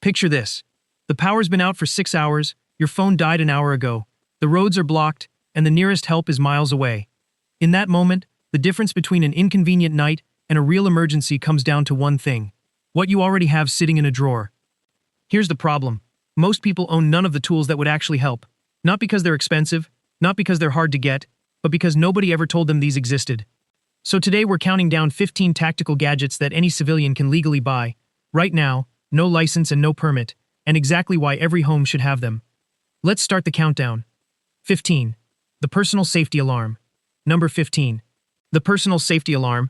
Picture this. The power's been out for 6 hours, your phone died an hour ago, the roads are blocked, and the nearest help is miles away. In that moment, the difference between an inconvenient night and a real emergency comes down to one thing: what you already have sitting in a drawer. Here's the problem. Most people own none of the tools that would actually help. Not because they're expensive, not because they're hard to get, but because nobody ever told them these existed. So today we're counting down 15 tactical gadgets that any civilian can legally buy, right now, no license and no permit, and exactly why every home should have them. Let's start the countdown. 15. The personal safety alarm. Number 15. The personal safety alarm.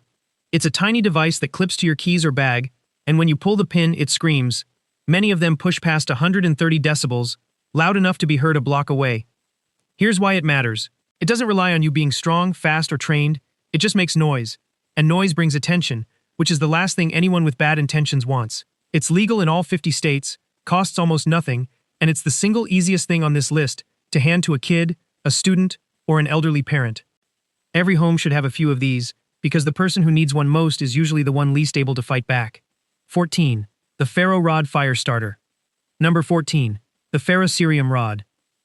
It's a tiny device that clips to your keys or bag, and when you pull the pin, it screams. Many of them push past 130 decibels, loud enough to be heard a block away. Here's why it matters. It doesn't rely on you being strong, fast, or trained. It just makes noise. And noise brings attention, which is the last thing anyone with bad intentions wants. It's legal in all 50 states, costs almost nothing, and it's the single easiest thing on this list to hand to a kid, a student, or an elderly parent. Every home should have a few of these, because the person who needs one most is usually the one least able to fight back. 14. The Ferro Rod Fire Starter. Number 14. The Ferrocerium Rod.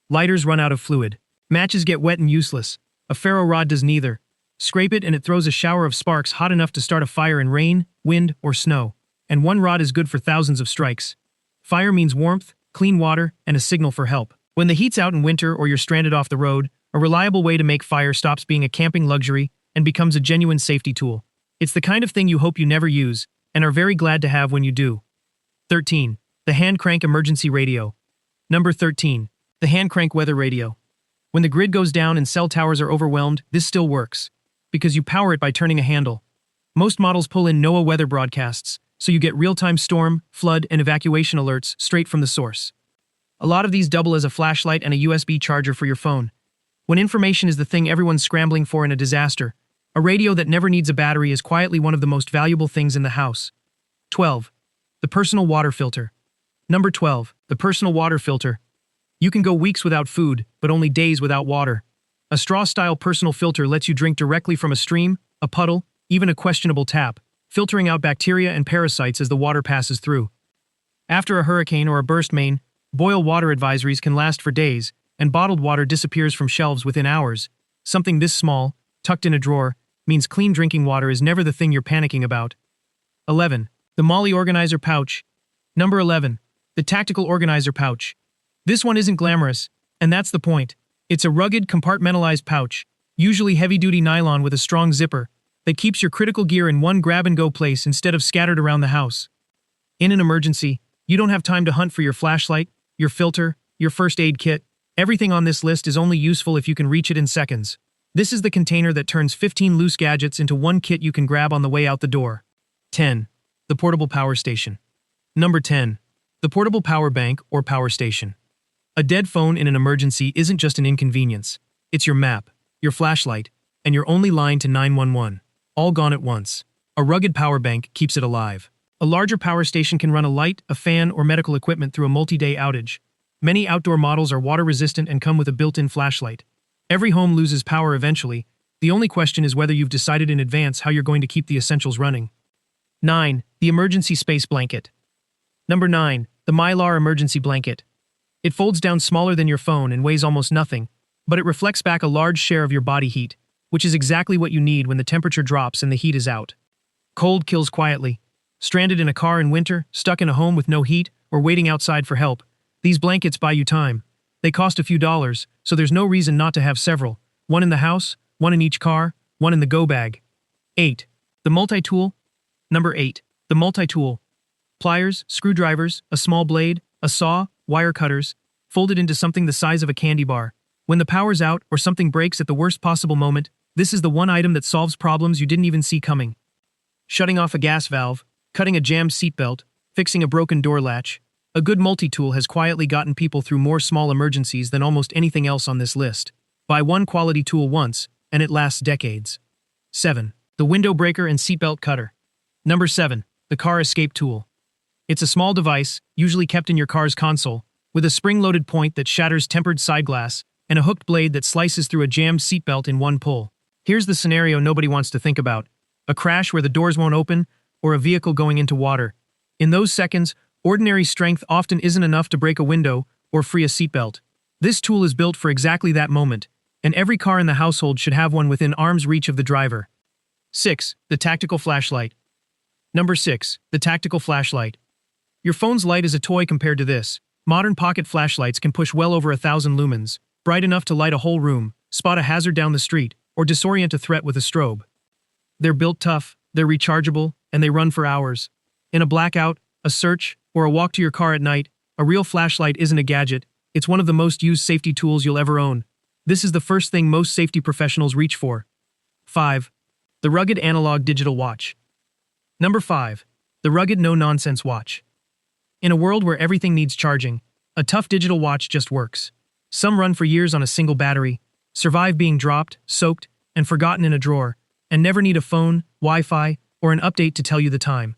Lighters run out of fluid. Matches get wet and useless. A ferro rod does neither. Scrape it and it throws a shower of sparks hot enough to start a fire in rain, wind, or snow. And one rod is good for thousands of strikes. Fire means warmth, clean water, and a signal for help. When the heat's out in winter or you're stranded off the road, a reliable way to make fire stops being a camping luxury and becomes a genuine safety tool. It's the kind of thing you hope you never use, and are very glad to have when you do. 13. The Hand Crank Emergency Radio. Number 13. The Hand Crank Weather Radio. When the grid goes down and cell towers are overwhelmed, this still works, because you power it by turning a handle. Most models pull in NOAA weather broadcasts, so you get real-time storm, flood, and evacuation alerts straight from the source. A lot of these double as a flashlight and a USB charger for your phone. When information is the thing everyone's scrambling for in a disaster, a radio that never needs a battery is quietly one of the most valuable things in the house. 12. The Personal Water Filter. Number 12. The Personal Water Filter. You can go weeks without food, but only days without water. A straw-style personal filter lets you drink directly from a stream, a puddle, even a questionable tap, filtering out bacteria and parasites as the water passes through. After a hurricane or a burst main, boil water advisories can last for days, and bottled water disappears from shelves within hours. Something this small, tucked in a drawer, means clean drinking water is never the thing you're panicking about. 11. The MOLLE Organizer Pouch. Number 11. The Tactical Organizer Pouch. This one isn't glamorous, and that's the point. It's a rugged, compartmentalized pouch, usually heavy-duty nylon with a strong zipper, that keeps your critical gear in one grab-and-go place instead of scattered around the house. In an emergency, you don't have time to hunt for your flashlight, your filter, your first aid kit. Everything on this list is only useful if you can reach it in seconds. This is the container that turns 15 loose gadgets into one kit you can grab on the way out the door. 10. The Portable Power Station. Number 10. The Portable Power Bank or Power Station. A dead phone in an emergency isn't just an inconvenience. It's your map, your flashlight, and your only line to 911. All gone at once. A rugged power bank keeps it alive. A larger power station can run a light, a fan, or medical equipment through a multi-day outage. Many outdoor models are water-resistant and come with a built-in flashlight. Every home loses power eventually. The only question is whether you've decided in advance how you're going to keep the essentials running. 9. The Emergency Space Blanket. Number 9. The Mylar Emergency Blanket. It folds down smaller than your phone and weighs almost nothing, but it reflects back a large share of your body heat, which is exactly what you need when the temperature drops and the heat is out. Cold kills quietly. Stranded in a car in winter, stuck in a home with no heat, or waiting outside for help, these blankets buy you time. They cost a few dollars, so there's no reason not to have several. One in the house, one in each car, one in the go bag. 8. The Multi-Tool. Number 8. The Multi-Tool. Pliers, screwdrivers, a small blade, a saw, wire cutters, folded into something the size of a candy bar. When the power's out or something breaks at the worst possible moment, this is the one item that solves problems you didn't even see coming. Shutting off a gas valve, cutting a jammed seatbelt, fixing a broken door latch. A good multi-tool has quietly gotten people through more small emergencies than almost anything else on this list. Buy one quality tool once, and it lasts decades. 7. The Window Breaker and Seatbelt Cutter. Number 7. The Car Escape Tool. It's a small device, usually kept in your car's console, with a spring-loaded point that shatters tempered side glass and a hooked blade that slices through a jammed seatbelt in one pull. Here's the scenario nobody wants to think about. A crash where the doors won't open, or a vehicle going into water. In those seconds, Ordinary strength often isn't enough to break a window or free a seatbelt. This tool is built for exactly that moment, and every car in the household should have one within arm's reach of the driver. 6. The tactical flashlight. Number 6. The tactical flashlight. Your phone's light is a toy compared to this. Modern pocket flashlights can push well over 1,000 lumens, bright enough to light a whole room, spot a hazard down the street, or disorient a threat with a strobe. They're built tough, they're rechargeable, and they run for hours. In a blackout, a search, or a walk to your car at night, a real flashlight isn't a gadget, it's one of the most used safety tools you'll ever own. This is the first thing most safety professionals reach for. 5. The rugged analog digital watch. Number 5. The rugged no-nonsense watch. In a world where everything needs charging, a tough digital watch just works. Some run for years on a single battery, survive being dropped, soaked, and forgotten in a drawer, and never need a phone, Wi-Fi, or an update to tell you the time.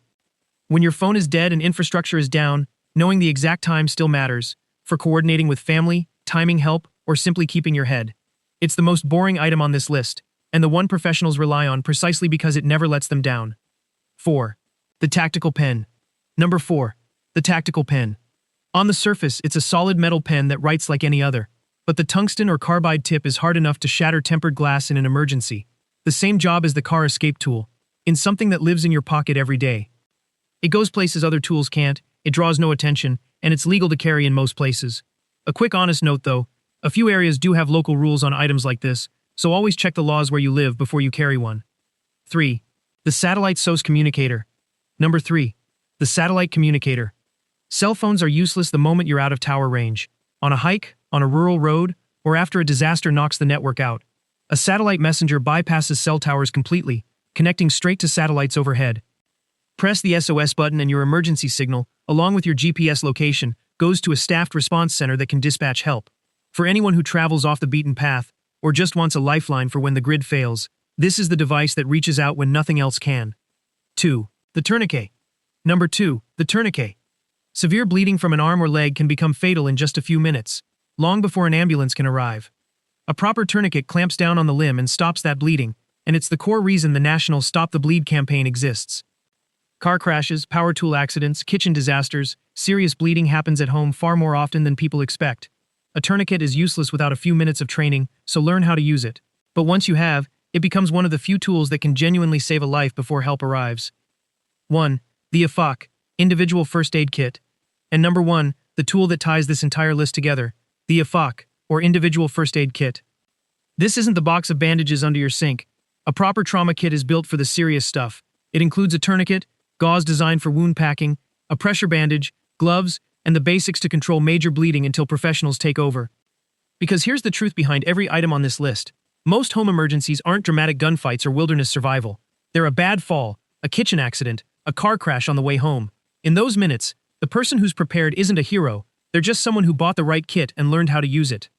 When your phone is dead and infrastructure is down, knowing the exact time still matters, for coordinating with family, timing help, or simply keeping your head. It's the most boring item on this list, and the one professionals rely on precisely because it never lets them down. 4. The tactical pen. Number 4. The tactical pen. On the surface, it's a solid metal pen that writes like any other, but the tungsten or carbide tip is hard enough to shatter tempered glass in an emergency. The same job as the car escape tool, in something that lives in your pocket every day. It goes places other tools can't, it draws no attention, and it's legal to carry in most places. A quick honest note though, a few areas do have local rules on items like this, so always check the laws where you live before you carry one. 3. The satellite SOS communicator. Number 3. The satellite communicator. Cell phones are useless the moment you're out of tower range. On a hike, on a rural road, or after a disaster knocks the network out. A satellite messenger bypasses cell towers completely, connecting straight to satellites overhead. Press the SOS button and your emergency signal, along with your GPS location, goes to a staffed response center that can dispatch help. For anyone who travels off the beaten path, or just wants a lifeline for when the grid fails, this is the device that reaches out when nothing else can. 2. The tourniquet. Number 2. The tourniquet. Severe bleeding from an arm or leg can become fatal in just a few minutes, long before an ambulance can arrive. A proper tourniquet clamps down on the limb and stops that bleeding, and it's the core reason the national Stop the Bleed campaign exists. Car crashes, power tool accidents, kitchen disasters, serious bleeding happens at home far more often than people expect. A tourniquet is useless without a few minutes of training, so learn how to use it. But once you have, it becomes one of the few tools that can genuinely save a life before help arrives. 1. The IFAK, Individual First Aid Kit. And number 1, the tool that ties this entire list together, the IFAK, or Individual First Aid Kit. This isn't the box of bandages under your sink. A proper trauma kit is built for the serious stuff. It includes a tourniquet, gauze designed for wound packing, a pressure bandage, gloves, and the basics to control major bleeding until professionals take over. Because here's the truth behind every item on this list. Most home emergencies aren't dramatic gunfights or wilderness survival. They're a bad fall, a kitchen accident, a car crash on the way home. In those minutes, the person who's prepared isn't a hero, they're just someone who bought the right kit and learned how to use it.